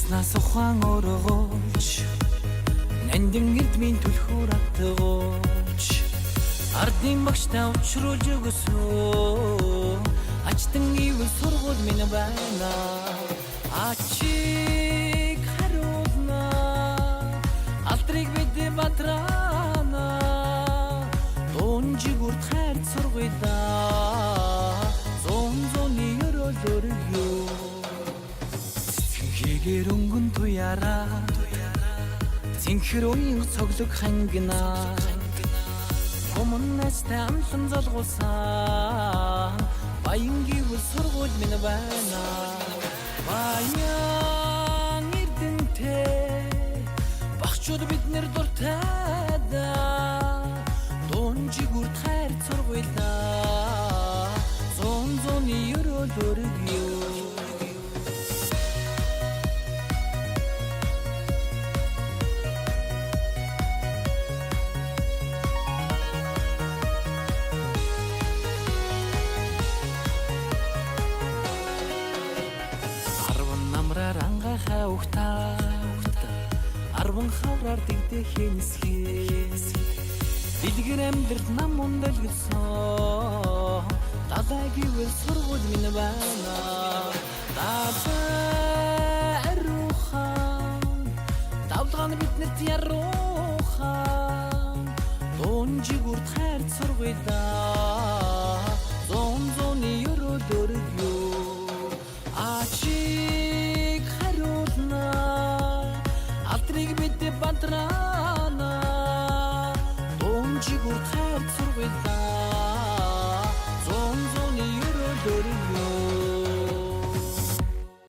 Уснаас ухаан өргөж нандин эдмийн түлхүүр атгооч ардын багштай учруулж өгсөн ачтан ивэл сургууль минь байна ачиг харуулна алдрыг бид батрана дунжигүрт хайр сургуйда зон өрөөлөрөө хийгэр өнгөн туяараа зинхэр уян цоглог хангина өмнөөс амлан залгуулсан баянгийн сургууль минь байна баян эрдэнтэй багчууд биднэр дуртай да дунжигүрт хайр сургуйда зон өрөөлөрөө арван хавраар дэгдэх хэнсхээс дэлгэр амьдрт нам ундалгсан далайгийн сургууль минь байна даруухан давлгаан биднэрт яруухан дунжигүрт хайр сургуйда зон өрөөлөрөө ачиг харуулна алдрыг бид бантрана дунжигүрт хайр сургуйда зон өрөөлөрөө